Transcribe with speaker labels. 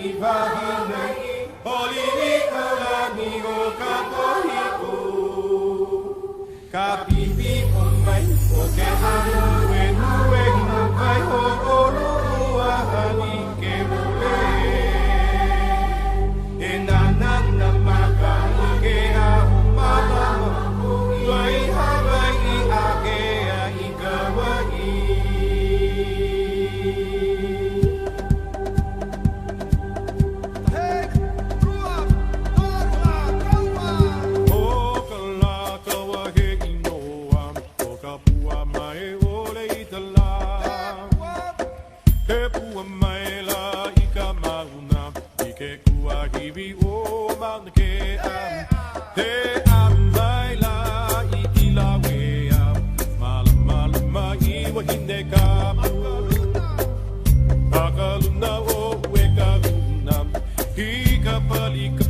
Speaker 1: Ivahinai, Olini Kalani o Kapohiku. Kapipi Onai, Oke Hanu, Enue, Nukai, Hokoro, Ahani, Kemule. Enanana Maka, Ikea, Malama, Lai Hawaii, Akea, Ikawai. Pakaluna o weka lunam, hika palika.